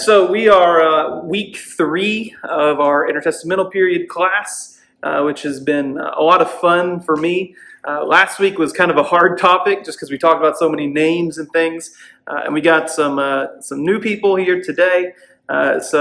So we are week 3 of our intertestamental period class, which has been a lot of fun for me. Last week was kind of a hard topic just because we talked about so many names and things, and we got some new people here today. I've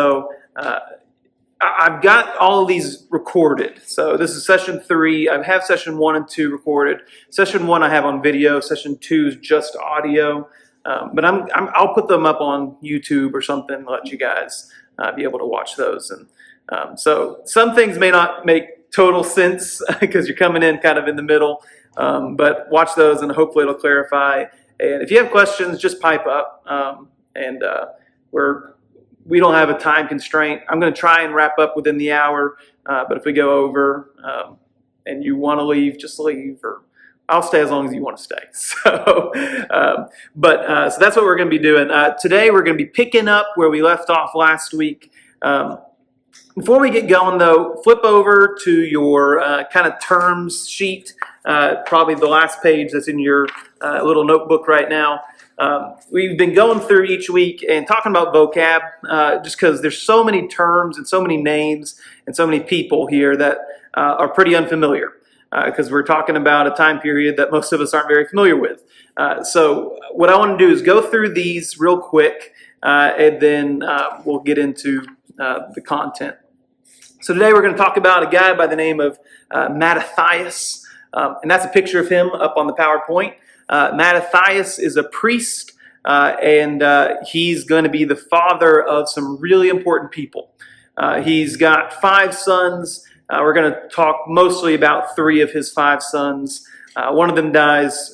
got all of these recorded. So this is session 3. I have session 1 and 2 recorded. Session 1 I have on video. Session 2 is just audio. But I'll put them up on YouTube or something and let you guys be able to watch those. And so some things may not make total sense because you're coming in kind of in the middle. But watch those and hopefully it'll clarify. And if you have questions, just pipe up. We don't have a time constraint. I'm going to try and wrap up within the hour. But if we go over and you want to leave, just leave, or I'll stay as long as you want to stay. So that's what we're going to be doing. Today we're going to be picking up where we left off last week. Before we get going, though, flip over to your kind of terms sheet, probably the last page that's in your little notebook right now. We've been going through each week and talking about vocab, just because there's so many terms and so many names and so many people here that are pretty unfamiliar. Because we're talking about a time period that most of us aren't very familiar with. So what I want to do is go through these real quick, and then we'll get into the content. So today we're going to talk about a guy by the name of Mattathias, and that's a picture of him up on the PowerPoint. Mattathias is a priest, and he's going to be the father of some really important people. He's got 5 sons. We're going to talk mostly about 3 of his 5 sons. One of them dies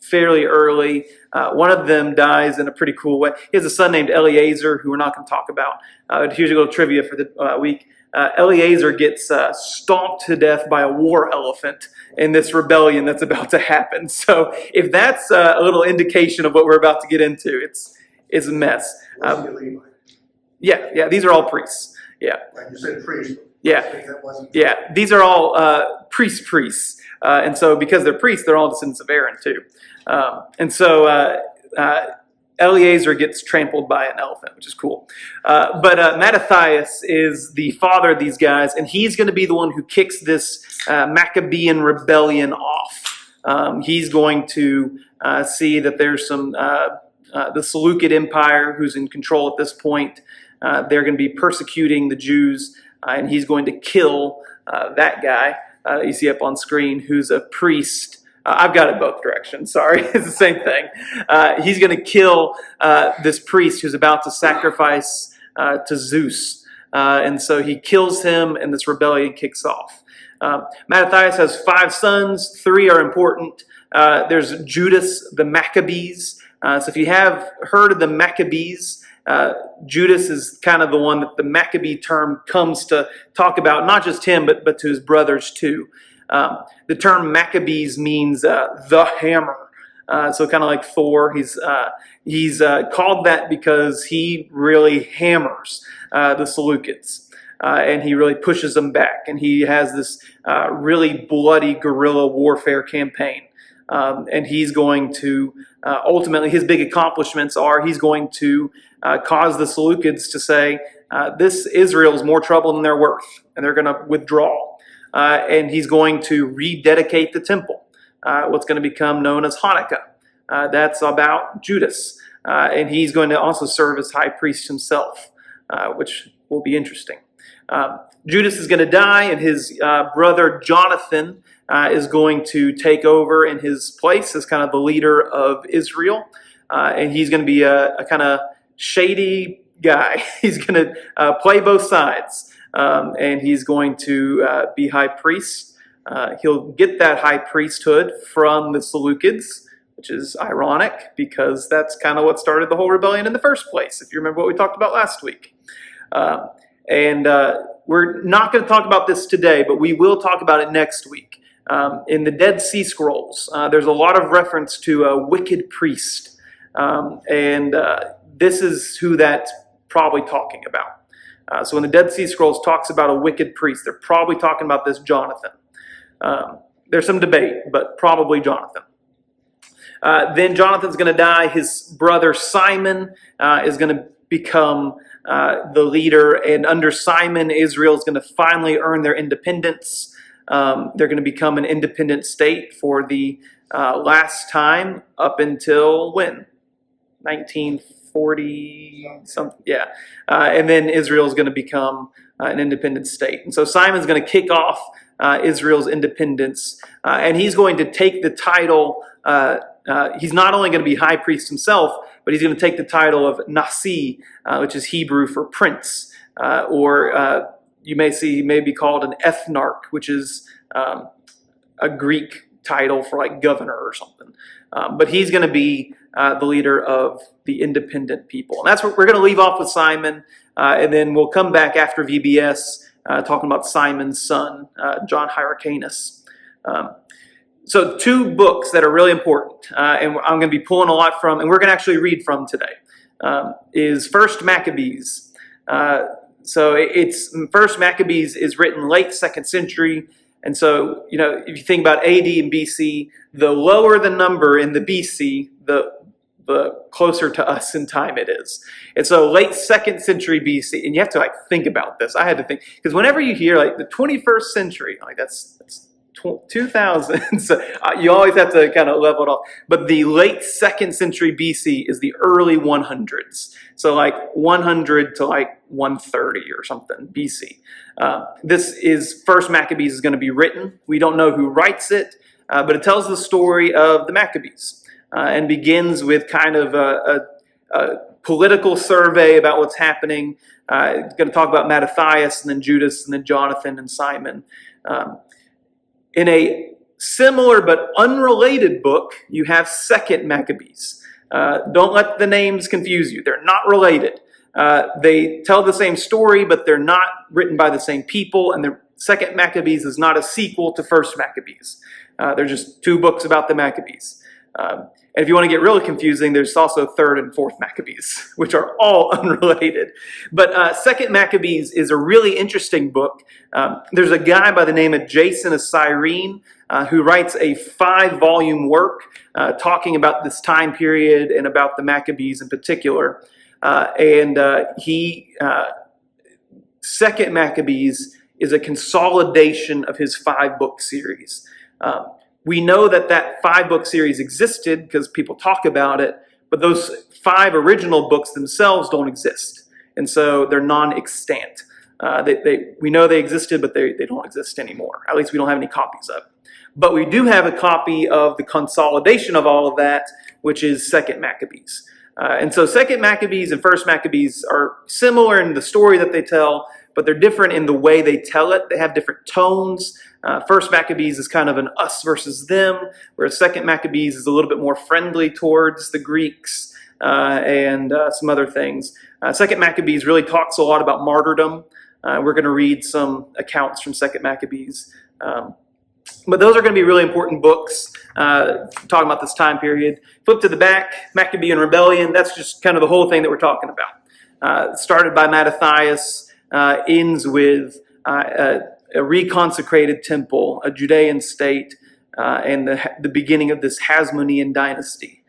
fairly early. One of them dies in a pretty cool way. He has a son named Eleazar, who we're not going to talk about. Here's a little trivia for the week. Eleazar gets stomped to death by a war elephant in this rebellion that's about to happen. So if that's a little indication of what we're about to get into, it's a mess. Yeah, these are all priests. Yeah. Like you said, priest. Yeah. These are all priests. And so because they're priests, they're all descendants of Aaron too. Eleazar gets trampled by an elephant, which is cool. But Mattathias is the father of these guys, and he's going to be the one who kicks this Maccabean rebellion off. He's going to see that there's some, the Seleucid Empire, who's in control at this point, they're going to be persecuting the Jews. And he's going to kill that guy you see up on screen, who's a priest. I've got it both directions. Sorry, it's the same thing. He's going to kill this priest who's about to sacrifice to Zeus. And so he kills him, and this rebellion kicks off. Mattathias has 5 sons. 3 are important. There's Judas, the Maccabees. So if you have heard of the Maccabees, Judas is kind of the one that the Maccabee term comes to talk about, not just him, but to his brothers too. The term Maccabees means the hammer. So kind of like Thor, he's called that because he really hammers the Seleucids. And he really pushes them back. And he has this really bloody guerrilla warfare campaign. And he's going to, ultimately, his big accomplishments are he's going to cause the Seleucids to say, this Israel is more trouble than they're worth, and they're going to withdraw. And he's going to rededicate the temple, what's going to become known as Hanukkah. That's about Judas. And he's going to also serve as high priest himself, which will be interesting. Judas is going to die, and his brother Jonathan is going to take over in his place as kind of the leader of Israel. And he's going to be a kind of shady guy. He's going to play both sides. And he's going to be high priest. He'll get that high priesthood from the Seleucids, which is ironic because that's kind of what started the whole rebellion in the first place, if you remember what we talked about last week. We're not going to talk about this today, but we will talk about it next week. In the Dead Sea Scrolls, there's a lot of reference to a wicked priest. This is who that's probably talking about. So when the Dead Sea Scrolls talks about a wicked priest, they're probably talking about this Jonathan. There's some debate, but probably Jonathan. Then Jonathan's going to die. His brother Simon is going to become the leader. And under Simon, Israel is going to finally earn their independence. They're going to become an independent state for the last time up until when? 1940 something, yeah. And then Israel is going to become an independent state. And so Simon's going to kick off Israel's independence, and he's going to take the title. He's not only going to be high priest himself, but he's going to take the title of Nasi, which is Hebrew for prince, or you may see he may be called an ethnarch, which is a Greek title for like governor or something. But he's going to be the leader of the independent people. And that's what we're going to leave off with Simon, and then we'll come back after VBS talking about Simon's son, John Hyrcanus. So 2 books that are really important, and I'm going to be pulling a lot from, and we're going to actually read from today, is First Maccabees. So it's First Maccabees is written late 2nd century. And so, if you think about AD and BC, the lower the number in the BC, the closer to us in time it is. And so late 2nd century BC, and you have to think about this. I had to think, because whenever you hear the 21st century, that's 2000, so you always have to kind of level it off. But the late 2nd century BC is the early 100s. So 100 to 130 or something BC. This is First Maccabees is going to be written. We don't know who writes it, but it tells the story of the Maccabees and begins with kind of a political survey about what's happening. It's going to talk about Mattathias and then Judas and then Jonathan and Simon. In a similar but unrelated book, you have Second Maccabees. Don't let the names confuse you. They're not related. They tell the same story, but they're not written by the same people. And the Second Maccabees is not a sequel to First Maccabees. They're just 2 books about the Maccabees. And if you want to get really confusing, there's also Third and Fourth Maccabees, which are all unrelated. But Second Maccabees is a really interesting book. There's a guy by the name of Jason of Cyrene who writes a 5-volume work talking about this time period and about the Maccabees in particular. Second Maccabees is a consolidation of his 5-book series. We know that 5-book series existed because people talk about it, but those 5 original books themselves don't exist. And so they're non-extant. We know they existed, but they don't exist anymore. At least we don't have any copies of it. But we do have a copy of the consolidation of all of that, which is Second Maccabees. And so Second Maccabees and First Maccabees are similar in the story that they tell, but they're different in the way they tell it. They have different tones. First Maccabees is kind of an us versus them, whereas Second Maccabees is a little bit more friendly towards the Greeks and some other things. Second Maccabees really talks a lot about martyrdom. We're going to read some accounts from Second Maccabees. But those are going to be really important books talking about this time period. Flip to the back, Maccabean Rebellion. That's just kind of the whole thing that we're talking about. Started by Mattathias, ends with a reconsecrated temple, a Judean state, and the beginning of this Hasmonean dynasty.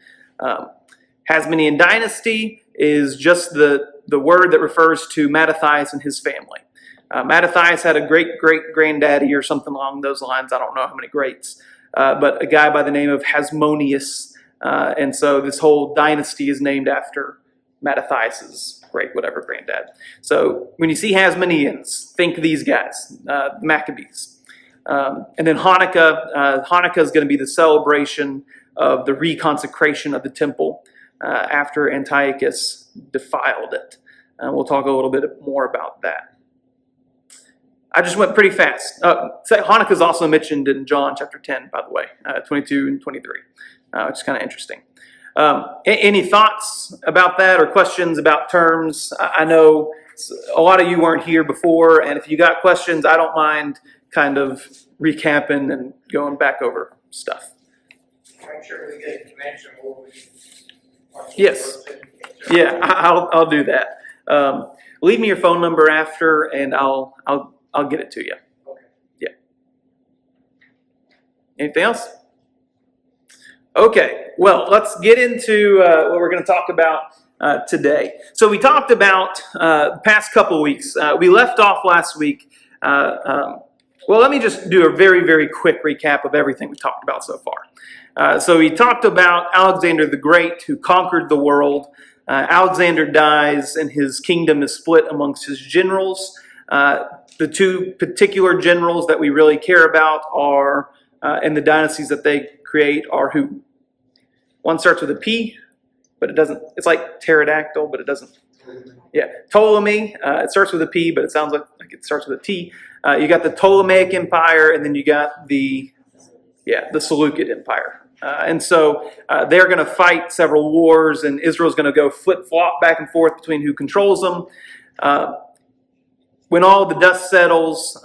Hasmonean dynasty is just the word that refers to Mattathias and his family. Mattathias had a great-great-granddaddy or something along those lines. I don't know how many greats, but a guy by the name of Hasmoneus. And so this whole dynasty is named after Mattathias's granddad. So when you see Hasmoneans, think these guys, Maccabees. And then Hanukkah. Hanukkah is going to be the celebration of the reconsecration of the temple after Antiochus defiled it. We'll talk a little bit more about that. I just went pretty fast. Hanukkah is also mentioned in John chapter 10, by the way, 22 and 23, which is kind of interesting. Any thoughts about that or questions about terms? I know a lot of you weren't here before, and if you got questions, I don't mind kind of recapping and going back over stuff. I'm sure we get to mention what we. Yes. Yeah, I'll do that. Leave me your phone number after, and I'll get it to you. Okay. Yeah. Anything else? Okay. Well, let's get into what we're going to talk about today. So we talked about the past couple weeks. We left off last week. Well, let me just do a very, very quick recap of everything we talked about so far. So we talked about Alexander the Great, who conquered the world. Alexander dies, and his kingdom is split amongst his generals. The two particular generals that we really care about are, and the dynasties that they create are who? One starts with a P, but it doesn't. It's like pterodactyl, but it doesn't. Yeah, Ptolemy. It starts with a P, but it sounds like it starts with a T. You got the Ptolemaic Empire, and then you got the Seleucid Empire. And so they're going to fight several wars, and Israel's going to go flip-flop back and forth between who controls them. When all the dust settles,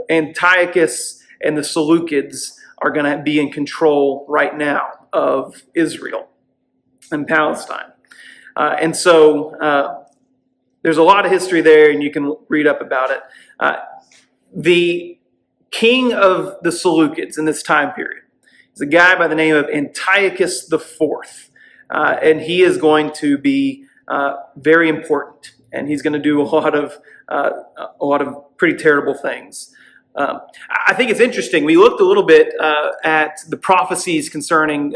Antiochus and the Seleucids are going to be in control right now of Israel and Palestine. And so there's a lot of history there, and you can read up about it. The king of the Seleucids in this time period is a guy by the name of Antiochus IV. And he is going to be very important, and he's going to do a lot of pretty terrible things. I think it's interesting. We looked a little bit at the prophecies concerning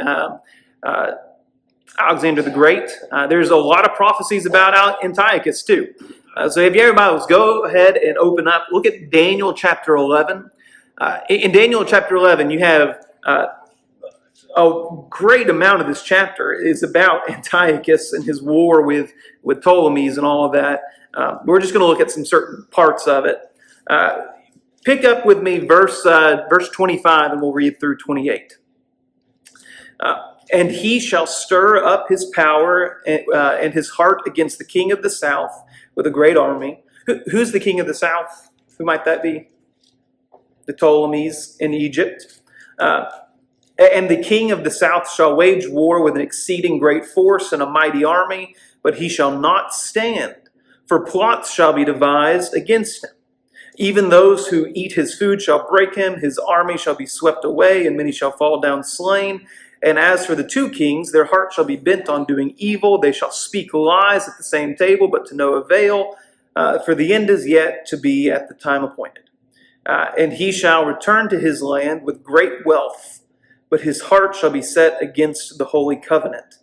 Alexander the Great. There's a lot of prophecies about Antiochus too. So if you have your Bibles, go ahead and open up. Look at Daniel chapter 11. In Daniel chapter 11, you have a great amount of this chapter is about Antiochus and his war with Ptolemies and all of that. We're just going to look at some certain parts of it. Pick up with me verse 25, and we'll read through 28. And he shall stir up his power and his heart against the king of the south with a great army. Who's the king of the south? Who might that be? The Ptolemies in Egypt. And the king of the south shall wage war with an exceeding great force and a mighty army, but he shall not stand, for plots shall be devised against him. Even those who eat his food shall break him, his army shall be swept away, and many shall fall down slain. And as for the two kings, their heart shall be bent on doing evil. They shall speak lies at the same table, but to no avail, for the end is yet to be at the time appointed. And he shall return to his land with great wealth, but his heart shall be set against the holy covenant.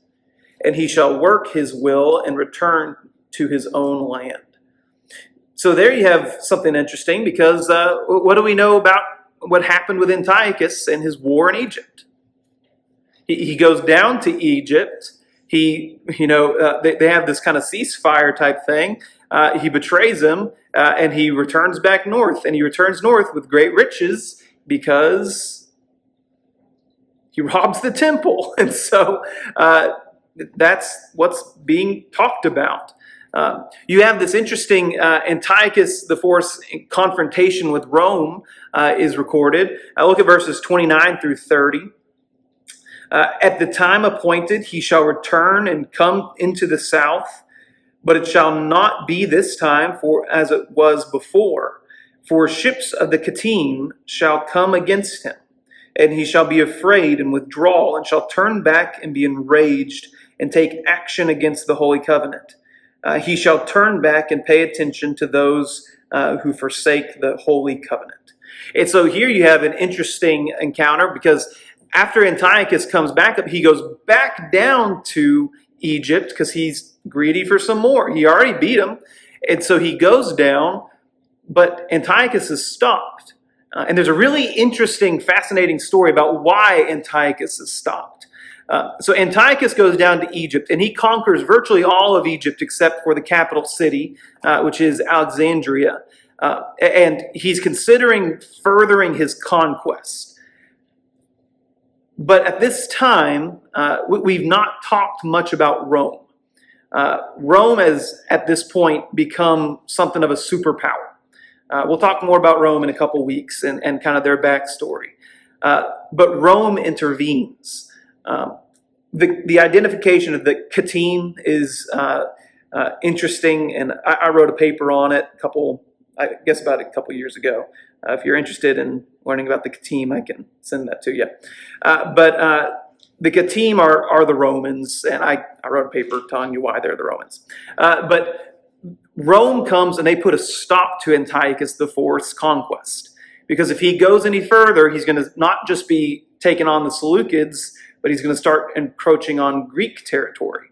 And he shall work his will and return to his own land. So there you have something interesting, because what do we know about what happened with Antiochus and his war in Egypt? He goes down to Egypt. They have this kind of ceasefire type thing. He betrays him, and he returns back north. And he returns north with great riches because he robs the temple. And so that's what's being talked about. You have this interesting Antiochus IV's confrontation with Rome is recorded. Look at verses 29 through 30. At the time appointed, he shall return and come into the south, but it shall not be this time for as it was before. For ships of the Kittim shall come against him, and he shall be afraid and withdraw, and shall turn back and be enraged, and take action against the holy covenant. He shall turn back and pay attention to those who forsake the holy covenant. And so here you have an interesting encounter, because after Antiochus comes back up, he goes back down to Egypt because he's greedy for some more. He already beat him. And so he goes down, but Antiochus is stopped. And there's a really interesting, fascinating story about why Antiochus is stopped. So Antiochus goes down to Egypt, and he conquers virtually all of Egypt except for the capital city, which is Alexandria. And he's considering furthering his conquest. But at this time, we've not talked much about Rome. Rome has, at this point, become something of a superpower. We'll talk more about Rome in a couple weeks and kind of their backstory. But Rome intervenes. The identification of the Kittim is interesting, and I wrote a paper on it about a couple years ago. If you're interested in learning about the Kittim, I can send that to you. But The Kittim are the Romans, and I wrote a paper telling you why they're the Romans. But Rome comes and they put a stop to Antiochus IV's conquest. Because if he goes any further, he's going to not just be taking on the Seleucids, but he's going to start encroaching on Greek territory.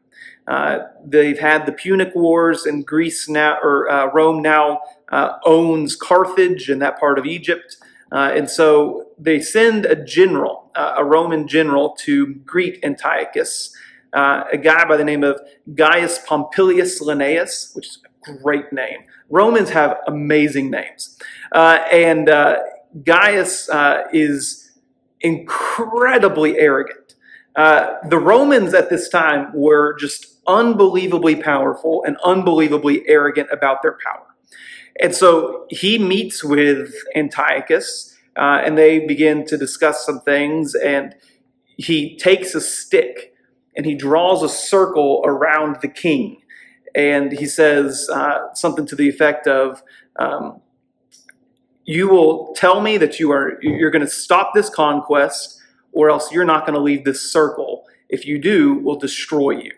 They've had the Punic Wars, and Greece now, or Rome now owns Carthage and that part of Egypt. And so they send a general, a Roman general, to greet Antiochus, a guy by the name of Gaius Pompilius Linnaeus, which is a great name. Romans have amazing names. And Gaius is incredibly arrogant. The Romans at this time were just unbelievably powerful and unbelievably arrogant about their power. And so he meets with Antiochus, and they begin to discuss some things, and he takes a stick and he draws a circle around the king. And he says something to the effect of, you will tell me that you're going to stop this conquest, or else you're not going to leave this circle. If you do, we'll destroy you.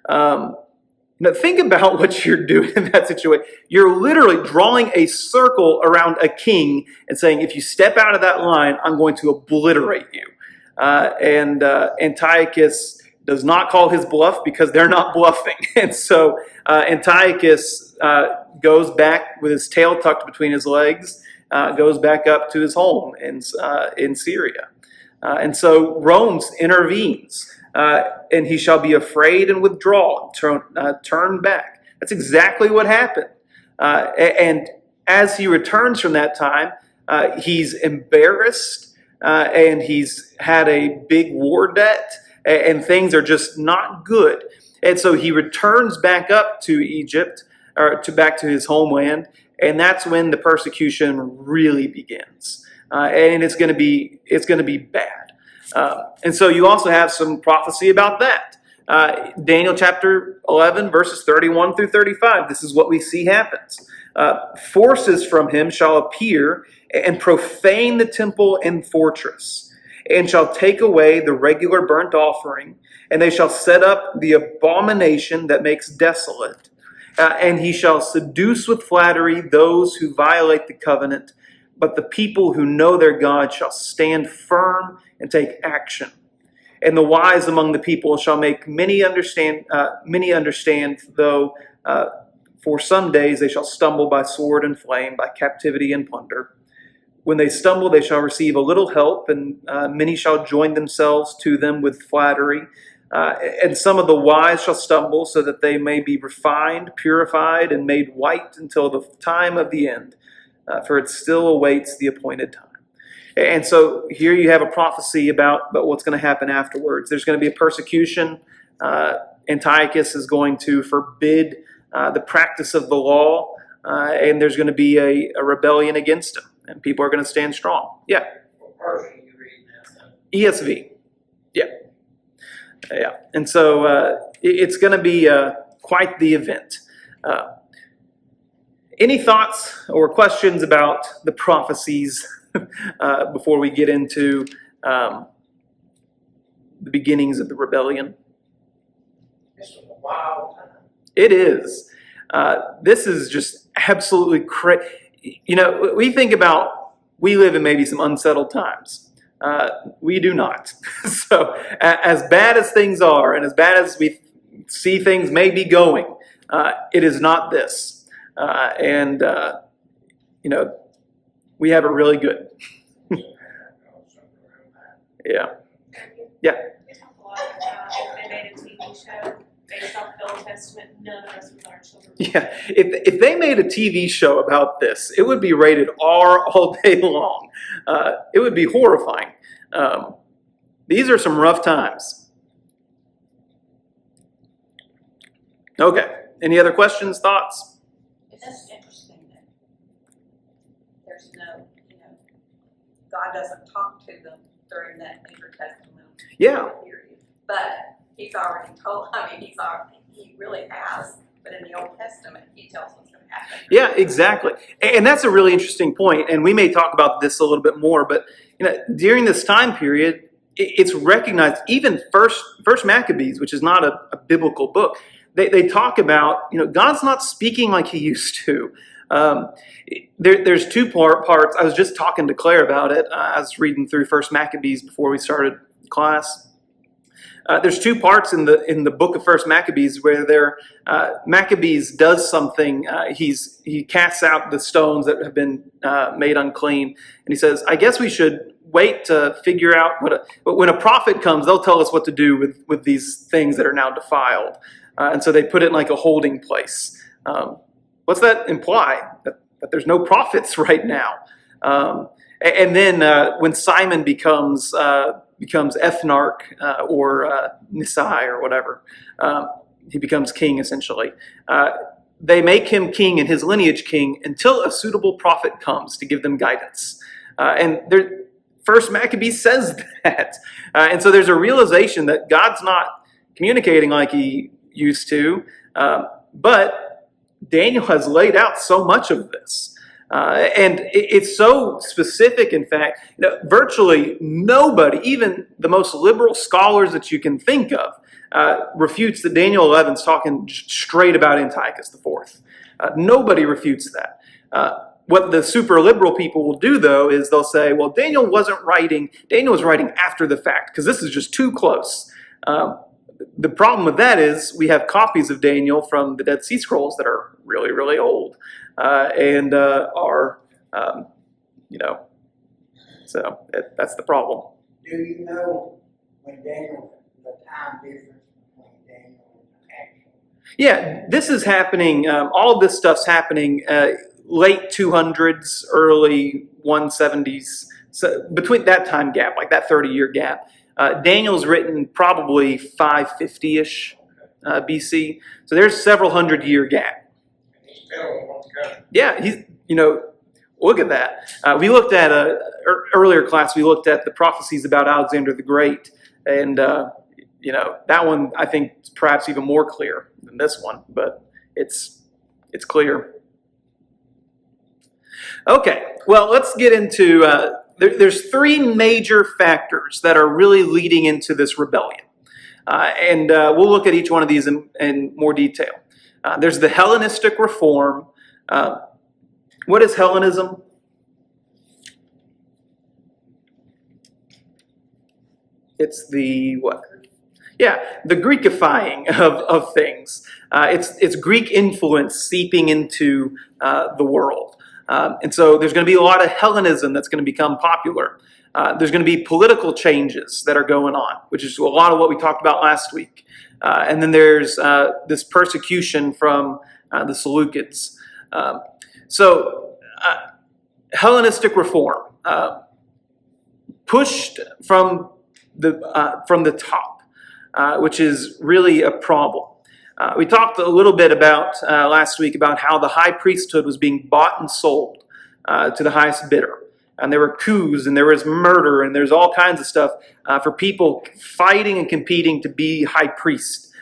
Now think about what you're doing in that situation. You're literally drawing a circle around a king and saying, if you step out of that line, I'm going to obliterate you. And Antiochus does not call his bluff because they're not bluffing. And so Antiochus goes back with his tail tucked between his legs, goes back up to his home in Syria. And so Rome intervenes. And he shall be afraid and withdraw, turn back. That's exactly what happened. And as he returns from that time, he's embarrassed, and he's had a big war debt, and things are just not good. And so he returns back up to Egypt, or back to his homeland, and that's when the persecution really begins. And it's going to be bad. And so you also have some prophecy about that. Daniel chapter 11, verses 31 through 35. This is what we see happens. Forces from him shall appear and profane the temple and fortress, and shall take away the regular burnt offering, and they shall set up the abomination that makes desolate. And he shall seduce with flattery those who violate the covenant, but the people who know their God shall stand firm and take action. And the wise among the people shall make many understand, though for some days they shall stumble by sword and flame, by captivity and plunder. When they stumble, they shall receive a little help, and many shall join themselves to them with flattery. And some of the wise shall stumble, so that they may be refined, purified, and made white until the time of the end. For it still awaits the appointed time. And so here you have a prophecy about what's going to happen afterwards. There's going to be a persecution. Antiochus is going to forbid the practice of the law, and there's going to be a rebellion against him, and people are going to stand strong. Yeah. What version are you reading now? ESV. Yeah. Yeah. And so it's going to be quite the event. Any thoughts or questions about the prophecies before we get into the beginnings of the rebellion? This was a wild time. It is. This is just absolutely crazy. You know, we think about, we live in maybe some unsettled times. We do not. So as bad as things are, and as bad as we see things may be going, it is not this. You know, we have it really good. Yeah. Yeah. We talk a lot about if they made a TV show based off the Old Testament, none of us with our children. Yeah. If they made a TV show about this, it would be rated R all day long. It would be horrifying. These are some rough times. Okay. Any other questions, thoughts? It's interesting that there's no, God doesn't talk to them during that intertestamental Yeah. period. But he's already told, he really has, but in the Old Testament, he tells us what happened. Yeah, exactly. And that's a really interesting point. And we may talk about this a little bit more, but during this time period, it's recognized. Even First Maccabees, which is not a biblical book, they talk about, God's not speaking like he used to. There's two parts. I was just talking to Claire about it. I was reading through First Maccabees before we started class. There's two parts in the book of First Maccabees where Maccabees does something. He casts out the stones that have been made unclean, and he says, "I guess we should wait to figure out but when a prophet comes, they'll tell us what to do with these things that are now defiled." And so they put it in like a holding place. What's that imply? That there's no prophets right now. And then when Simon becomes ethnarch or Nisai or whatever, he becomes king essentially. They make him king and his lineage king until a suitable prophet comes to give them guidance. And First Maccabees says that. And so there's a realization that God's not communicating like he used to, but Daniel has laid out so much of this. And it's so specific, in fact, virtually nobody, even the most liberal scholars that you can think of, refutes that Daniel 11 is talking straight about Antiochus IV. Nobody refutes that. What the super liberal people will do, though, is they'll say, well, Daniel was writing after the fact, because this is just too close. The problem with that is we have copies of Daniel from the Dead Sea Scrolls that are really, really old. So that's the problem. Do you know when Daniel, the time difference between Daniel and actual? Yeah, this is happening, all of this stuff's happening late 200s, early 170s. So between that time gap, like that 30-year gap, Daniel's written probably 550-ish BC. So there's several hundred-year gap. He's still wants to go. Yeah, look at that. We looked at earlier class. We looked at the prophecies about Alexander the Great, and that one I think is perhaps even more clear than this one, but it's clear. Okay, well, let's get into. There's three major factors that are really leading into this rebellion, and we'll look at each one of these in more detail. There's the Hellenistic reform. What is Hellenism? It's the what? Yeah, the Greekifying of things. It's Greek influence seeping into the world. And so there's going to be a lot of Hellenism that's going to become popular. There's going to be political changes that are going on, which is a lot of what we talked about last week. And then there's this persecution from the Seleucids. So Hellenistic reform pushed from the top, which is really a problem. We talked a little bit about last week about how the high priesthood was being bought and sold to the highest bidder. And there were coups and there was murder and there's all kinds of stuff for people fighting and competing to be high priest,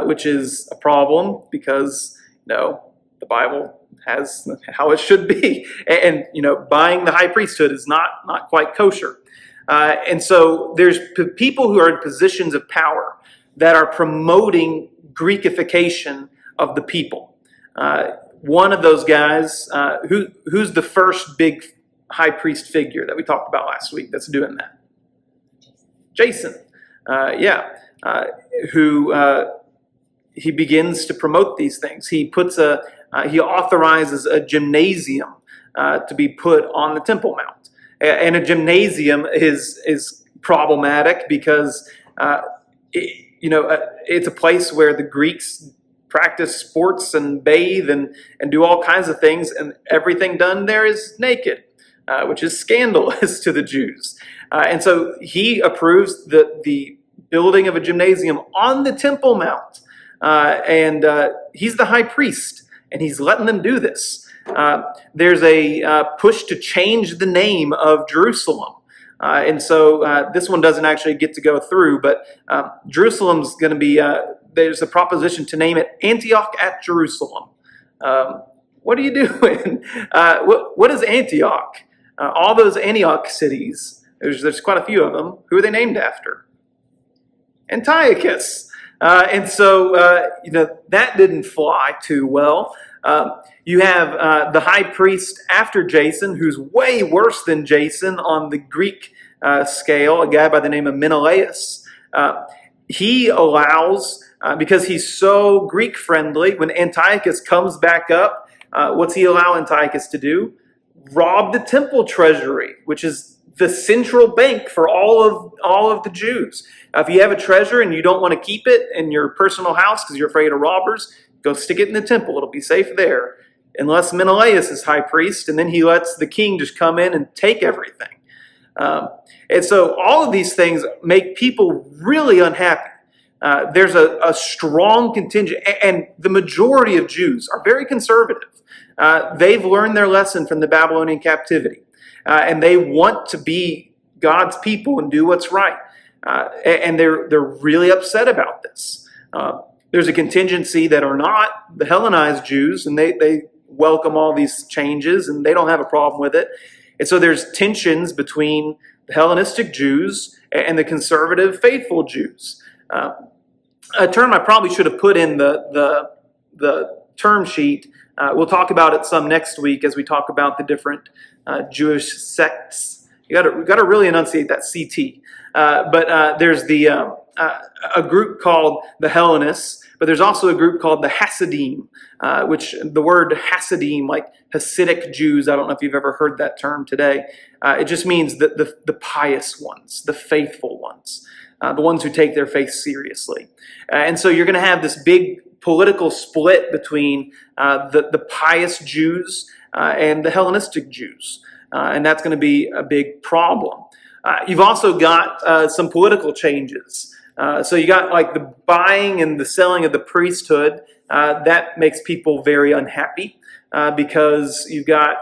which is a problem because, the Bible has how it should be. And buying the high priesthood is not quite kosher. And so there's people who are in positions of power that are promoting Greekification of the people. One of those guys, who's the first big high priest figure that we talked about last week that's doing that? Jason. He begins to promote these things. He authorizes a gymnasium to be put on the Temple Mount. And a gymnasium is problematic because it's a place where the Greeks practice sports and bathe and do all kinds of things, and everything done there is naked, which is scandalous to the Jews. And so he approves the building of a gymnasium on the Temple Mount. And he's the high priest, and he's letting them do this. There's a push to change the name of Jerusalem. And so this one doesn't actually get to go through, but Jerusalem's going to be, there's a proposition to name it Antioch at Jerusalem. What are you doing? What is Antioch? All those Antioch cities There's quite a few of them. Who are they named after? Antiochus. And so, that didn't fly too well. You have the high priest after Jason, who's way worse than Jason on the Greek scale, a guy by the name of Menelaus. He allows, because he's so Greek-friendly, when Antiochus comes back up, what's he allow Antiochus to do? Rob the temple treasury, which is the central bank for all of the Jews. If you have a treasure and you don't want to keep it in your personal house because you're afraid of robbers, go stick it in the temple. It'll be safe there. Unless Menelaus is high priest, and then he lets the king just come in and take everything. And so all of these things make people really unhappy. There's a strong contingent, and the majority of Jews are very conservative. They've learned their lesson from the Babylonian captivity. And they want to be God's people and do what's right. And they're really upset about this. There's a contingency that are not the Hellenized Jews, and they welcome all these changes, and they don't have a problem with it. And so there's tensions between the Hellenistic Jews and the conservative, faithful Jews. A term I probably should have put in the term sheet. We'll talk about it some next week as we talk about the different Jewish sects. We got to really enunciate that CT. But there's a group called the Hellenists, but there's also a group called the Hasidim, which the word Hasidim, like Hasidic Jews, I don't know if you've ever heard that term today. It just means the pious ones, the faithful ones, the ones who take their faith seriously. And so you're going to have this big political split between the pious Jews and the Hellenistic Jews. And that's going to be a big problem. You've also got some political changes. So you got like the buying and the selling of the priesthood. That makes people very unhappy because you've got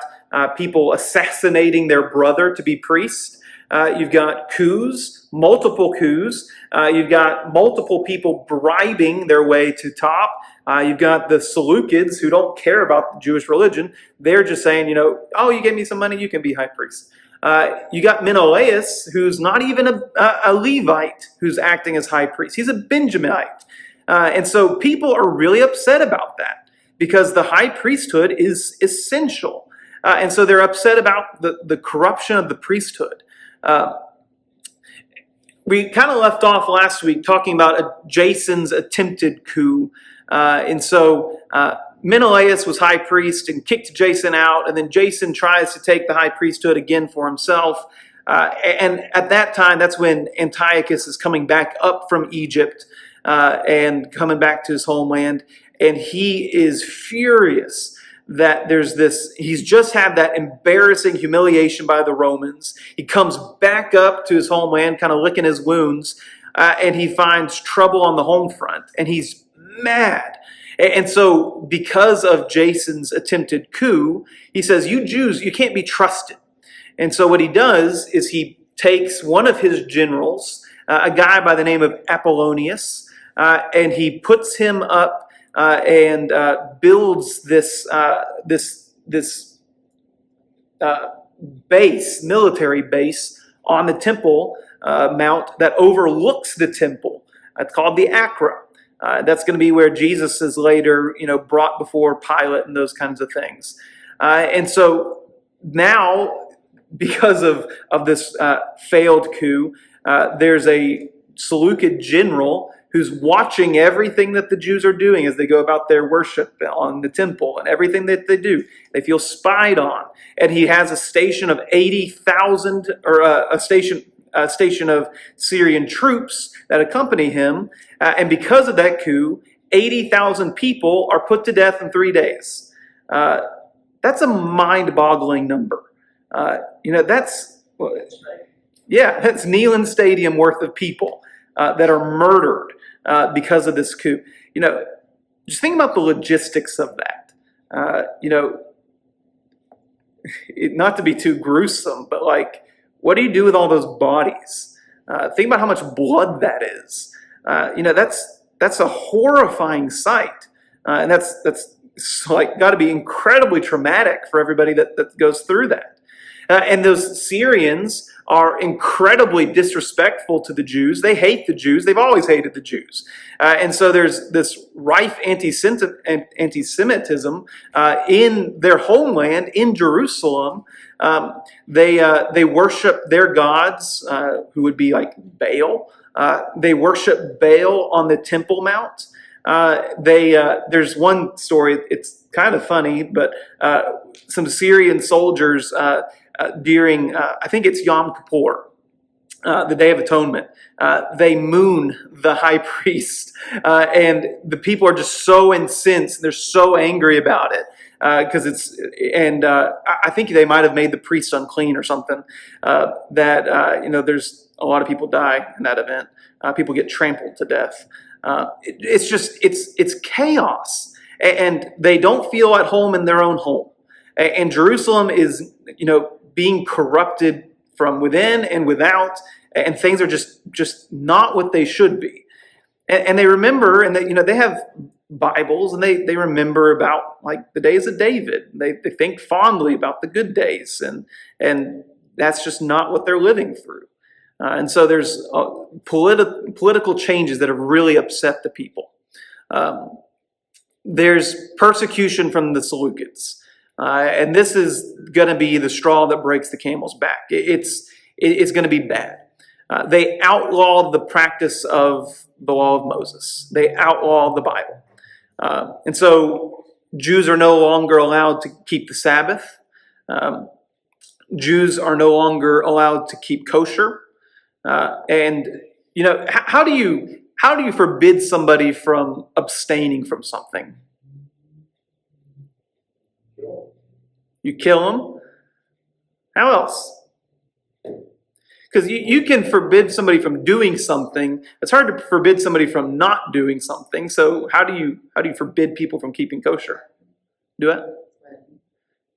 people assassinating their brother to be priest. You've got coups, multiple coups. You've got multiple people bribing their way to top. You've got the Seleucids who don't care about the Jewish religion. They're just saying, oh, you gave me some money, you can be high priest. You got Menelaus, who's not even a Levite, who's acting as high priest. He's a Benjaminite. And so people are really upset about that because the high priesthood is essential. And so they're upset about the corruption of the priesthood. We kind of left off last week talking about Jason's attempted coup. And so Menelaus was high priest and kicked Jason out, and then Jason tries to take the high priesthood again for himself. And at that time, that's when Antiochus is coming back up from Egypt and coming back to his homeland. And he is furious that he's just had that embarrassing humiliation by the Romans. He comes back up to his homeland, kind of licking his wounds, and he finds trouble on the home front, and he's mad. And so because of Jason's attempted coup, he says, you Jews, you can't be trusted. And so what he does is he takes one of his generals, a guy by the name of Apollonius, and he puts him up and builds this military base on the Temple Mount that overlooks the temple. It's called the Acra. That's going to be where Jesus is later, brought before Pilate and those kinds of things. And so now, because of this failed coup, there's a Seleucid general who's watching everything that the Jews are doing as they go about their worship on the temple and everything that they do. They feel spied on. And he has a station of 80,000, or a station of Syrian troops that accompany him. And because of that coup, 80,000 people are put to death in 3 days. That's a mind-boggling number. That's Neyland Stadium worth of people that are murdered because of this coup. Just think about the logistics of that. Not to be too gruesome, but what do you do with all those bodies? Think about how much blood that is. That's a horrifying sight, and that's got to be incredibly traumatic for everybody that goes through that. And those Syrians are incredibly disrespectful to the Jews. They hate the Jews. They've always hated the Jews. And so there's this rife anti-Semitism in their homeland, in Jerusalem. They worship their gods, who would be like Baal. They worship Baal on the Temple Mount. There's one story, it's kind of funny, but some Syrian soldiers during, I think it's Yom Kippur, the Day of Atonement, they moon the high priest, and the people are just so incensed. They're so angry about it because I think they might have made the priest unclean or something. There's a lot of people die in that event. People get trampled to death. It's chaos, and they don't feel at home in their own home. And Jerusalem is, being corrupted from within and without, and things are just not what they should be. And they remember, and they have Bibles, and they remember about like the days of David. They think fondly about the good days, and that's just not what they're living through. And so there's political changes that have really upset the people. There's persecution from the Seleucids. And this is going to be the straw that breaks the camel's back. It's going to be bad. They outlawed the practice of the law of Moses. They outlawed the Bible. And so Jews are no longer allowed to keep the Sabbath. Jews are no longer allowed to keep kosher. And how do you forbid somebody from abstaining from something? You kill them. How else? Because you can forbid somebody from doing something. It's hard to forbid somebody from not doing something. So how do you forbid people from keeping kosher? Do it?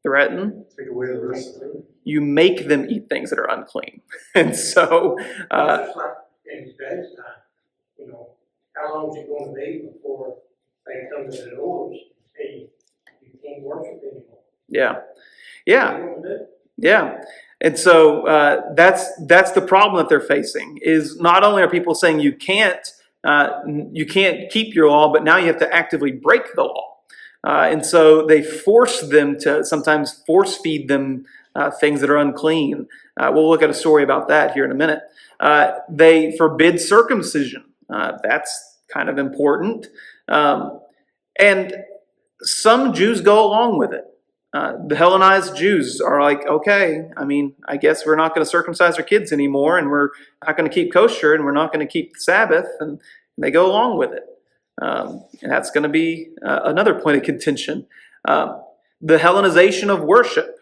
Threaten. Take away the rest of it. You make them eat things that are unclean. And so Just like in today's time, how long is it going to be before they come to the doors and say you can't worship anymore? yeah. What are you gonna do? Yeah. And so that's the problem that they're facing, is not only are people saying you can't keep your law, but now you have to actively break the law. And so they force them to sometimes force feed them things that are unclean. We'll look at a story about that here in a minute. They forbid circumcision. That's kind of important. And some Jews go along with it. The Hellenized Jews are like, okay, I guess we're not going to circumcise our kids anymore, and we're not going to keep kosher, and we're not going to keep the Sabbath, and they go along with it. And that's going to be another point of contention. The Hellenization of worship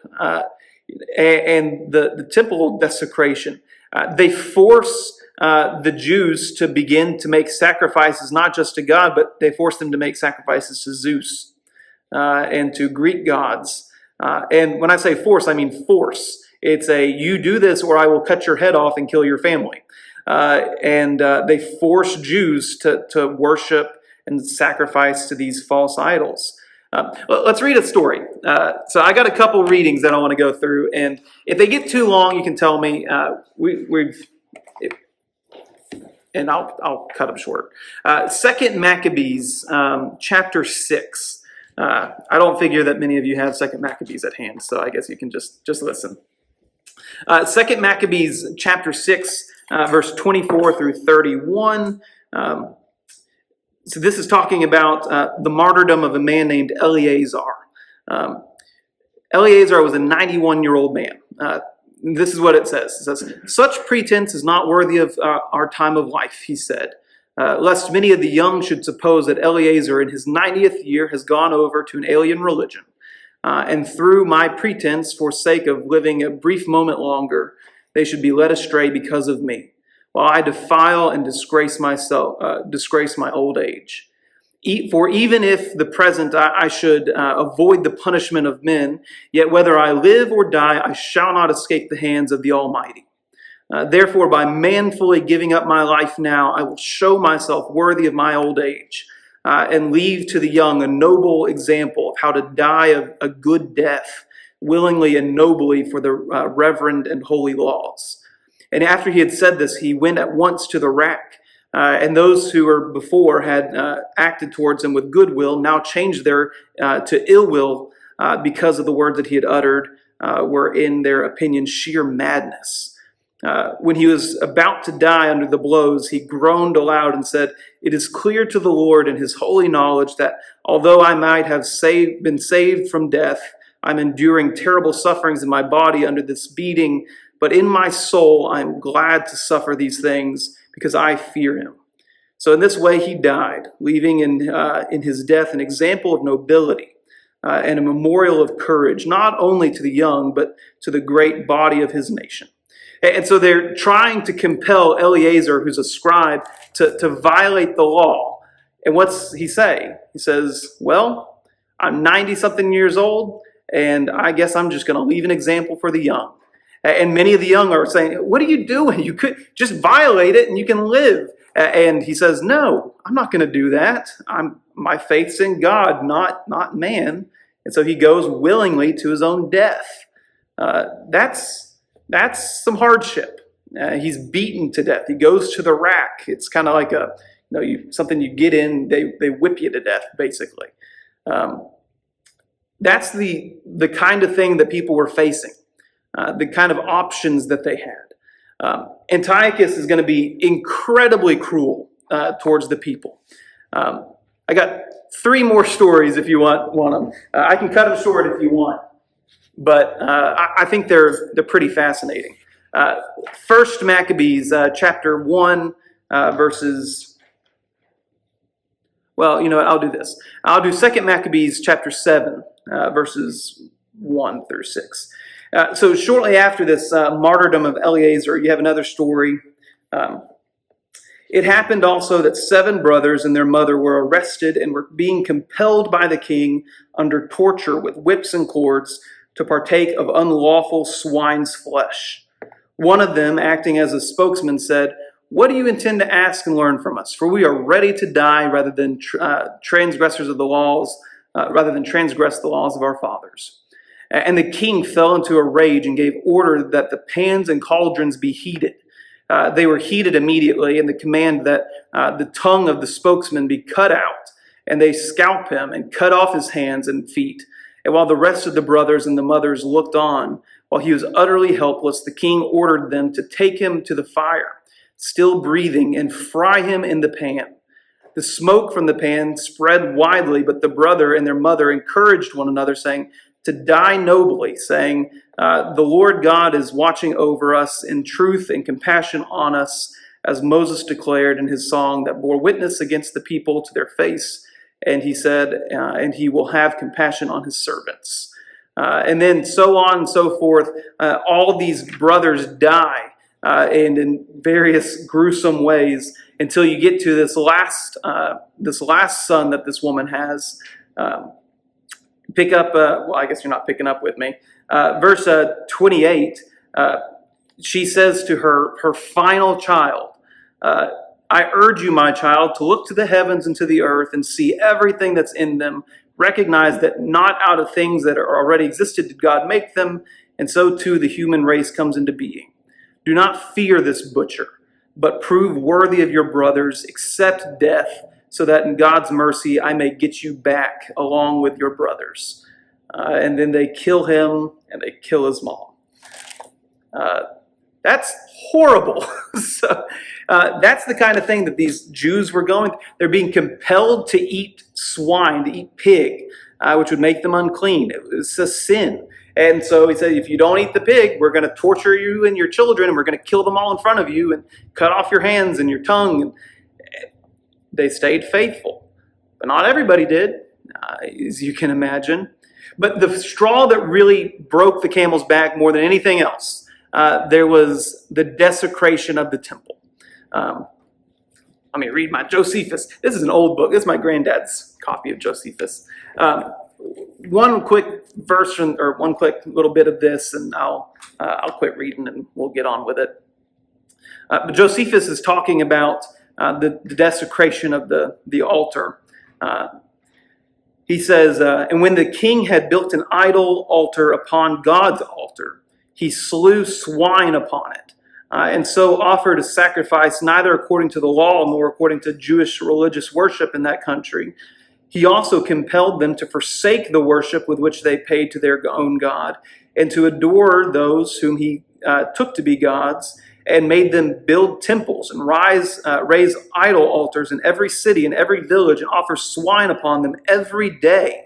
and the temple desecration. They force the Jews to begin to make sacrifices, not just to God, but they force them to make sacrifices to Zeus and to Greek gods. And when I say force, I mean force. It's you do this or I will cut your head off and kill your family. And they force Jews to worship and sacrifice to these false idols. Let's read a story. So I got a couple readings that I want to go through, and if they get too long, you can tell me. And I'll cut them short. 2 Maccabees, chapter 6. I don't figure that many of you have 2 Maccabees at hand, so I guess you can just listen. 2 Maccabees, chapter 6, verse 24 through 31. So this is talking about the martyrdom of a man named Eleazar. Eleazar was a 91-year-old man. This is what it says. It says, "Such pretense is not worthy of our time of life," he said, "lest many of the young should suppose that Eleazar in his 90th year has gone over to an alien religion, and through my pretense, for sake of living a brief moment longer, they should be led astray because of me, while I defile and disgrace my old age. For even if the present I should avoid the punishment of men, yet whether I live or die, I shall not escape the hands of the Almighty. Therefore, by manfully giving up my life now, I will show myself worthy of my old age, and leave to the young a noble example of how to die a good death, willingly and nobly for the reverend and holy laws. And after he had said this, he went at once to the rack. And those who were before had acted towards him with goodwill now changed their to ill will because of the words that he had uttered were in their opinion sheer madness. When he was about to die under the blows, he groaned aloud and said, "It is clear to the Lord in his holy knowledge that although I might have been saved from death, I'm enduring terrible sufferings in my body under this beating, but in my soul I'm glad to suffer these things because I fear him." So in this way he died, leaving in his death an example of nobility and a memorial of courage, not only to the young, but to the great body of his nation. And so they're trying to compel Eleazar, who's a scribe, to violate the law. And what's he say? He says, well, I'm 90-something years old, and I guess I'm just going to leave an example for the young. And many of the young are saying, what are you doing? You could just violate it and you can live. And he says, no, I'm not going to do that. My faith's in God, not man. And so he goes willingly to his own death. That's some hardship. He's beaten to death. He goes to the rack. It's kind of like something you get in. They whip you to death, basically. That's the kind of thing that people were facing. The kind of options that they had. Antiochus is going to be incredibly cruel towards the people. I got 3 more stories if you want them. I can cut them short if you want, but I think they're pretty fascinating. First Maccabees chapter 1 verses. Well, you know what? I'll do this. I'll do 2 Maccabees chapter 7 verses 1 through 6. So shortly after this martyrdom of Eleazar, you have another story. It happened also that 7 brothers and their mother were arrested and were being compelled by the king under torture with whips and cords to partake of unlawful swine's flesh. One of them, acting as a spokesman, said, "What do you intend to ask and learn from us? For we are ready to die rather than transgress the laws of our fathers." And the king fell into a rage and gave order that the pans and cauldrons be heated. They were heated immediately, and the command that the tongue of the spokesman be cut out, and they scalp him and cut off his hands and feet. And while the rest of the brothers and the mothers looked on, while he was utterly helpless, the king ordered them to take him to the fire, still breathing, and fry him in the pan. The smoke from the pan spread widely, but the brother and their mother encouraged one another, saying, to die nobly, saying, the Lord God is watching over us in truth and compassion on us, as Moses declared in his song that bore witness against the people to their face. And he said, and he will have compassion on his servants. And then so on and so forth. All of these brothers die, and in various gruesome ways, until you get to this last son that this woman has. Pick up, well, I guess you're not picking up with me. Verse 28, she says to her final child, I urge you, my child, to look to the heavens and to the earth and see everything that's in them. Recognize that not out of things that are already existed did God make them, and so too the human race comes into being. Do not fear this butcher, but prove worthy of your brothers, accept death, so that in God's mercy I may get you back along with your brothers. And then they kill him, and they kill his mom. That's horrible. So, that's the kind of thing that these Jews were going through. They're being compelled to eat swine, to eat pig, which would make them unclean. It's a sin. And so he said, if you don't eat the pig, we're going to torture you and your children, and we're going to kill them all in front of you and cut off your hands and your tongue. And they stayed faithful. But not everybody did, as you can imagine. But the straw that really broke the camel's back more than anything else, there was the desecration of the temple. Let me read my Josephus. This is an old book. This is my granddad's copy of Josephus. One quick verse or one quick little bit of this, and I'll quit reading and we'll get on with it. But Josephus is talking about the desecration of the altar. He says, and when the king had built an idol altar upon God's altar, he slew swine upon it, and so offered a sacrifice neither according to the law nor according to Jewish religious worship in that country. He also compelled them to forsake the worship with which they paid to their own God, and to adore those whom he took to be gods, and made them build temples and raise idol altars in every city and every village, and offer swine upon them every day.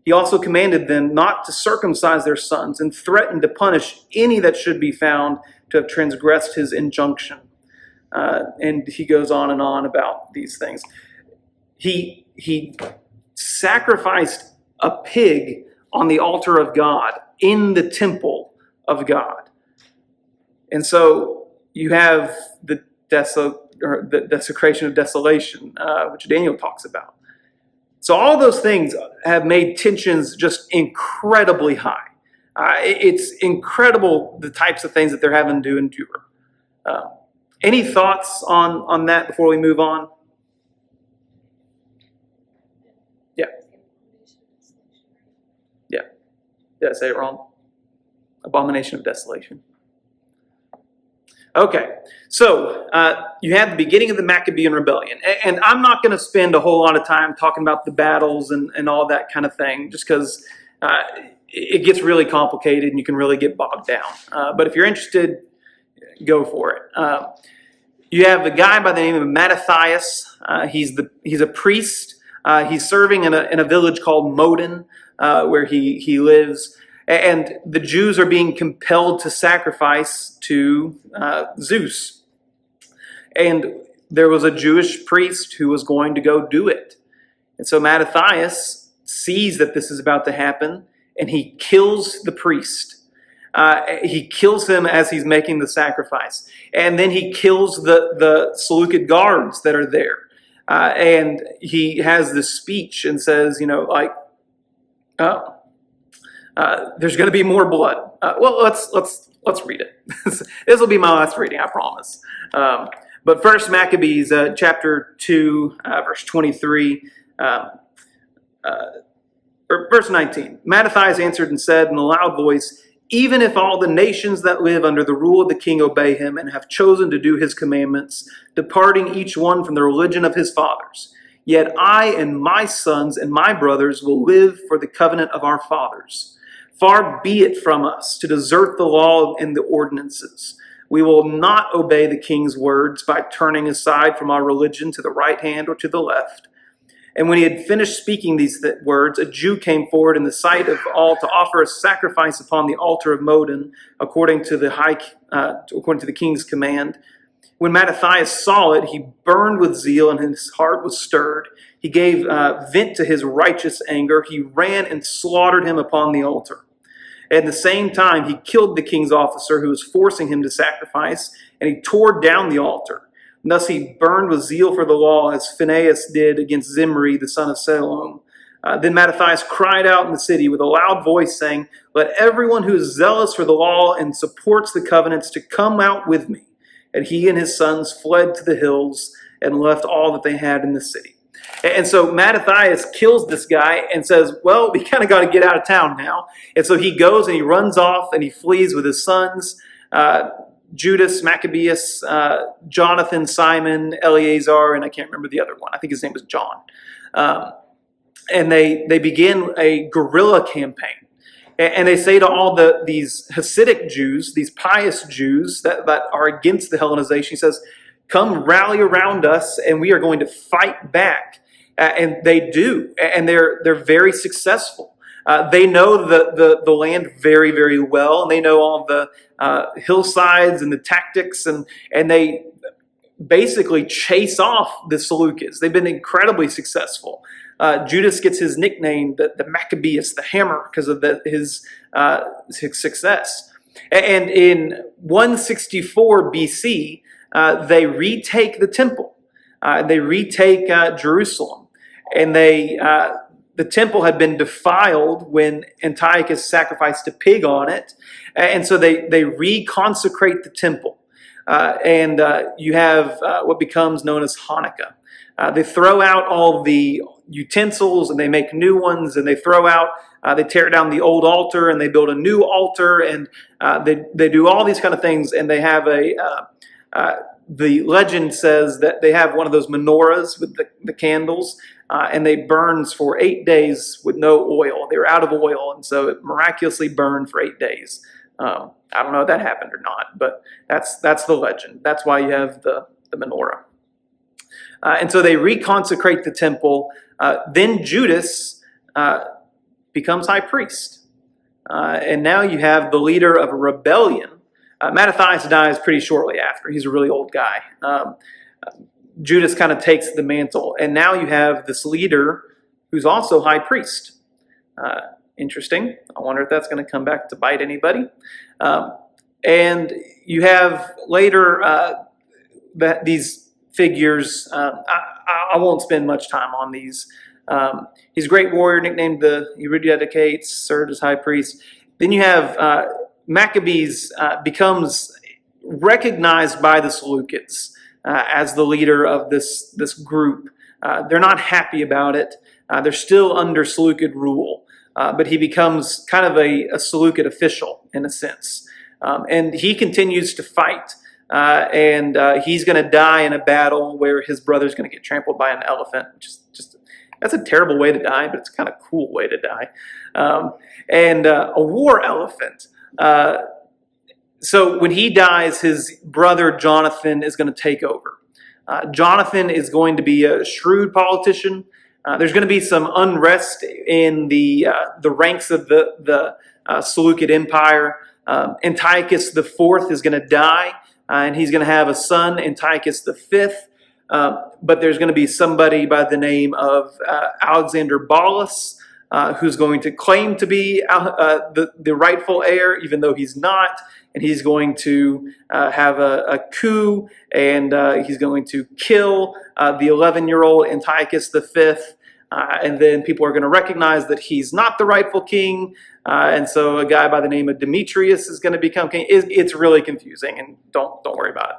He also commanded them not to circumcise their sons, and threatened to punish any that should be found to have transgressed his injunction. And he goes on and on about these things. He sacrificed a pig on the altar of God in the temple of God. And so you have the desecration of desolation, which Daniel talks about. So all those things have made tensions just incredibly high. It's incredible the types of things that they're having to endure. Any thoughts on that before we move on? Yeah. Did I say it wrong? Abomination of desolation. Okay, so you have the beginning of the Maccabean rebellion. And I'm not going to spend a whole lot of time talking about the battles and all that kind of thing, just because it gets really complicated and you can really get bogged down. But if you're interested, go for it. You have a guy by the name of Mattathias. He's a priest. He's serving in a village called Modin, where he lives. And the Jews are being compelled to sacrifice to Zeus. And there was a Jewish priest who was going to go do it. And so Mattathias sees that this is about to happen, and he kills the priest. He kills him as he's making the sacrifice. And then he kills the Seleucid guards that are there. And he has this speech and says, there's going to be more blood. Well, let's read it. This will be my last reading, I promise. But first, Maccabees chapter 2, verse 23, or verse 19. Mattathias answered and said in a loud voice, "Even if all the nations that live under the rule of the king obey him and have chosen to do his commandments, departing each one from the religion of his fathers, yet I and my sons and my brothers will live for the covenant of our fathers. Far be it from us to desert the law and the ordinances. We will not obey the king's words by turning aside from our religion to the right hand or to the left." And when he had finished speaking these words, a Jew came forward in the sight of all to offer a sacrifice upon the altar of Modin, according to the king's command. When Mattathias saw it, he burned with zeal, and his heart was stirred. He gave vent to his righteous anger. He ran and slaughtered him upon the altar. At the same time, he killed the king's officer who was forcing him to sacrifice, and he tore down the altar. And thus he burned with zeal for the law, as Phinehas did against Zimri, the son of Salom. Then Mattathias cried out in the city with a loud voice, saying, "Let everyone who is zealous for the law and supports the covenants to come out with me." And he and his sons fled to the hills and left all that they had in the city. And so Mattathias kills this guy and says, well, we kind of got to get out of town now. And so he goes and he runs off and he flees with his sons, Judas, Maccabeus, Jonathan, Simon, Eleazar, and I can't remember the other one. I think his name was John. And they begin a guerrilla campaign. And they say to all these Hasidic Jews, these pious Jews that are against the Hellenization, he says, "Come rally around us and we are going to fight back." And they do. And they're very successful. They know the land very, very well. And they know all the hillsides and the tactics. And they basically chase off the Seleucids. They've been incredibly successful. Judas gets his nickname, the Maccabeus, the hammer, because of his success. And in 164 BC, they retake the temple. They retake Jerusalem. And the temple had been defiled when Antiochus sacrificed a pig on it. And so they reconsecrate the temple. And you have what becomes known as Hanukkah. They throw out all the utensils, and they make new ones, and they throw out, they tear down the old altar, and they build a new altar, and they do all these kind of things, and they have the legend says that they have one of those menorahs with the candles, and they burns for 8 days with no oil. They were out of oil, and so it miraculously burned for 8 days. I don't know if that happened or not, but that's the legend. That's why you have the menorah. And so they reconsecrate the temple. Then Judas becomes high priest. And now you have the leader of a rebellion. Mattathias dies pretty shortly after. He's a really old guy. Judas kind of takes the mantle. And now you have this leader who's also high priest. Interesting. I wonder if that's going to come back to bite anybody. And you have later these figures. I won't spend much time on these. He's a great warrior, nicknamed the Eurydicates, served as high priest. Then you have Maccabees becomes recognized by the Seleucids as the leader of this group. They're not happy about it. They're still under Seleucid rule, but he becomes kind of a Seleucid official in a sense. And he continues to fight. And he's going to die in a battle where his brother's going to get trampled by an elephant, which is just, that's a terrible way to die, but it's kind of a cool way to die. And a war elephant. So when he dies, his brother Jonathan is going to take over. Jonathan is going to be a shrewd politician. There's going to be some unrest in the ranks of the Seleucid Empire. Antiochus IV is going to die. And he's going to have a son, Antiochus V. But there's going to be somebody by the name of Alexander Bolus, who's going to claim to be the rightful heir, even though he's not. And he's going to have a coup, and he's going to kill the 11-year-old Antiochus V. And then people are going to recognize that he's not the rightful king. And so a guy by the name of Demetrius is going to become king. It's really confusing, and don't worry about it.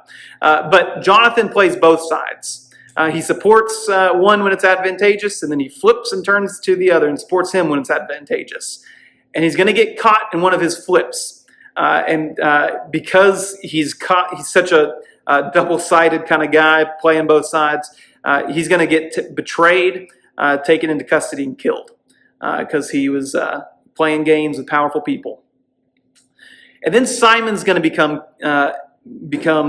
But Jonathan plays both sides. He supports one when it's advantageous, and then he flips and turns to the other and supports him when it's advantageous. And he's going to get caught in one of his flips. And because he's such a double-sided kind of guy playing both sides, he's going to get betrayed, taken into custody and killed because he was playing games with powerful people. And then Simon's going to become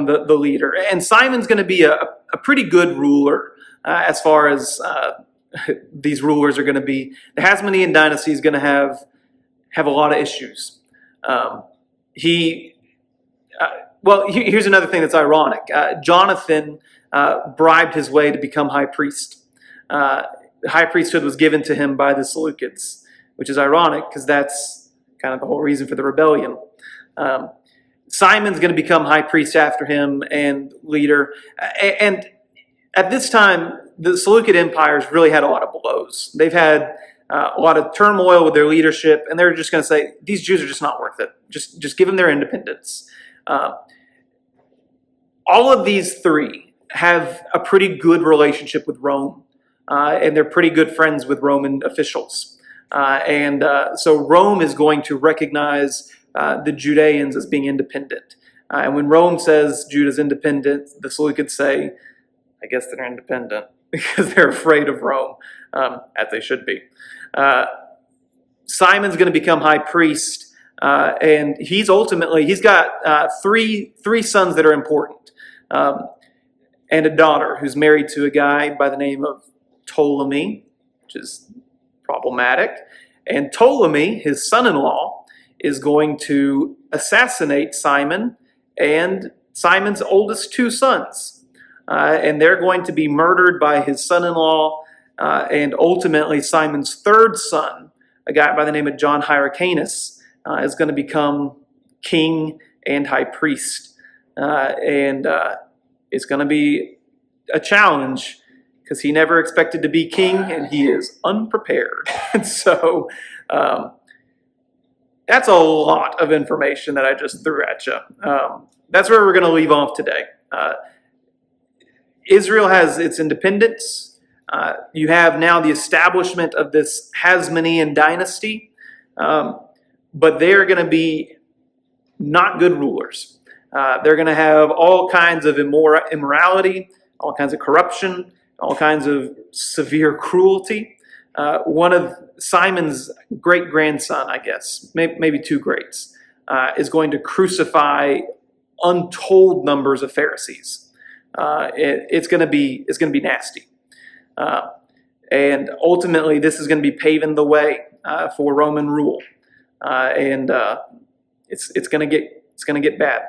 the leader. And Simon's going to be a pretty good ruler as far as these rulers are going to be. The Hasmonean dynasty is going to have a lot of issues. Here's another thing that's ironic. Jonathan bribed his way to become high priest. The high priesthood was given to him by the Seleucids, which is ironic because that's kind of the whole reason for the rebellion. Simon's going to become high priest after him and leader. And at this time, the Seleucid empires really had a lot of blows. They've had a lot of turmoil with their leadership, and they're just going to say, these Jews are just not worth it. Just give them their independence. All of these three have a pretty good relationship with Rome, and they're pretty good friends with Roman officials. So Rome is going to recognize the Judeans as being independent. And when Rome says Judah's independent, the Seleucids say, I guess they're independent because they're afraid of Rome, as they should be. Simon's going to become high priest, and he's got three sons that are important, and a daughter who's married to a guy by the name of Ptolemy, which is problematic. And Ptolemy, his son-in-law, is going to assassinate Simon and Simon's oldest two sons. And they're going to be murdered by his son-in-law, and ultimately Simon's third son, a guy by the name of John Hyrcanus, is going to become king and high priest. And it's going to be a challenge because he never expected to be king, and he is unprepared. And so that's a lot of information that I just threw at you. That's where we're going to leave off today. Israel has its independence. You have now the establishment of this Hasmonean dynasty, but they're going to be not good rulers. They're going to have all kinds of immorality, all kinds of corruption, all kinds of severe cruelty. One of Simon's great-grandson, I guess, maybe two greats, is going to crucify untold numbers of Pharisees. It's going to be nasty. And ultimately, this is going to be paving the way for Roman rule, and it's going to get bad.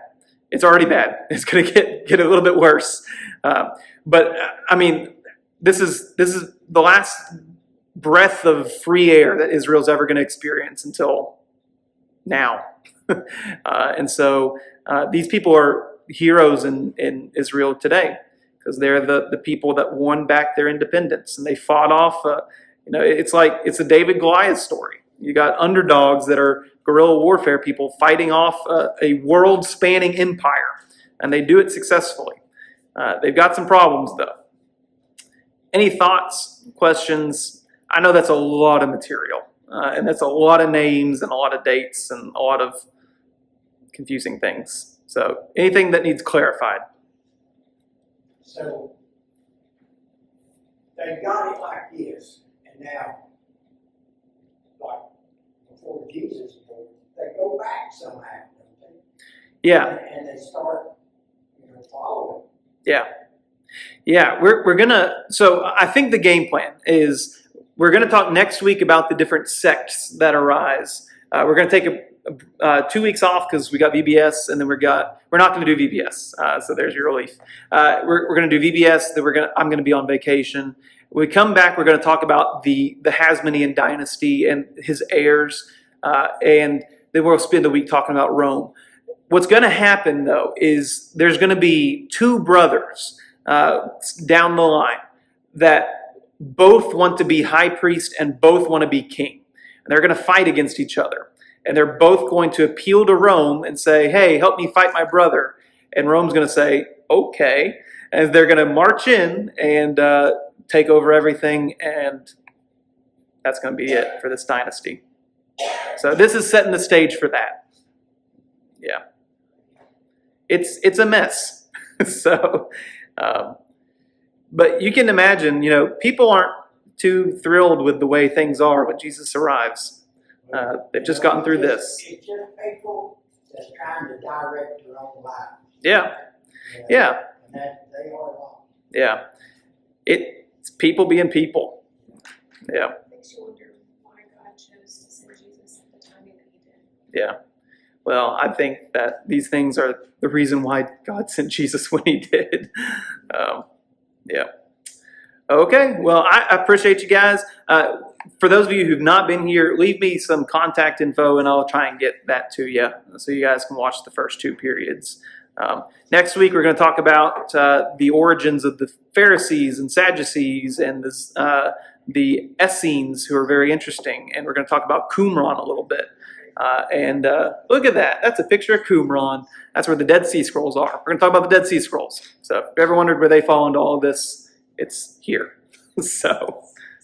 It's already bad. It's going to get a little bit worse. But I mean, this is the last breath of free air that Israel's ever going to experience until now. And so these people are heroes in Israel today, because they're the people that won back their independence, and they fought off. It's a David Goliath story. You got underdogs that are guerrilla warfare people fighting off a world-spanning empire, and they do it successfully. They've got some problems, though. Any thoughts, questions? I know that's a lot of material, and that's a lot of names and a lot of dates and a lot of confusing things. So anything that needs clarified? So they got it like this, and now, like before Jesus, they go back somehow, don't they? Yeah. And they start, following. Yeah, we're gonna. So I think the game plan is we're gonna talk next week about the different sects that arise. We're gonna take 2 weeks off because we got VBS, and then we're not gonna do VBS. So there's your relief. We're gonna do VBS. Then I'm gonna be on vacation. When we come back, we're gonna talk about the Hasmonean dynasty and his heirs, and then we'll spend a week talking about Rome. What's going to happen, though, is there's going to be two brothers down the line that both want to be high priest and both want to be king. And they're going to fight against each other. And they're both going to appeal to Rome and say, hey, help me fight my brother. And Rome's going to say, okay. And they're going to march in and take over everything. And that's going to be it for this dynasty. So this is setting the stage for that. Yeah. It's a mess. So, but you can imagine, people aren't too thrilled with the way things are when Jesus arrives. They've just gotten through this. It's just people that's trying to direct their own lives. Yeah. And Yeah. that they are wrong. Yeah. It's people being people. Yeah. Makes you wonder why God chose to send Jesus at the timing that he did. Yeah. Well, I think that these things are the reason why God sent Jesus when he did. Yeah. Okay. Well, I appreciate you guys. For those of you who've not been here, leave me some contact info and I'll try and get that to you so you guys can watch the first two periods. Next week, we're going to talk about the origins of the Pharisees and Sadducees and the Essenes, who are very interesting. And we're going to talk about Qumran a little bit. And look at that. That's a picture of Qumran. That's where the Dead Sea Scrolls are. We're going to talk about the Dead Sea Scrolls. So if you ever wondered where they fall into all of this, it's here. So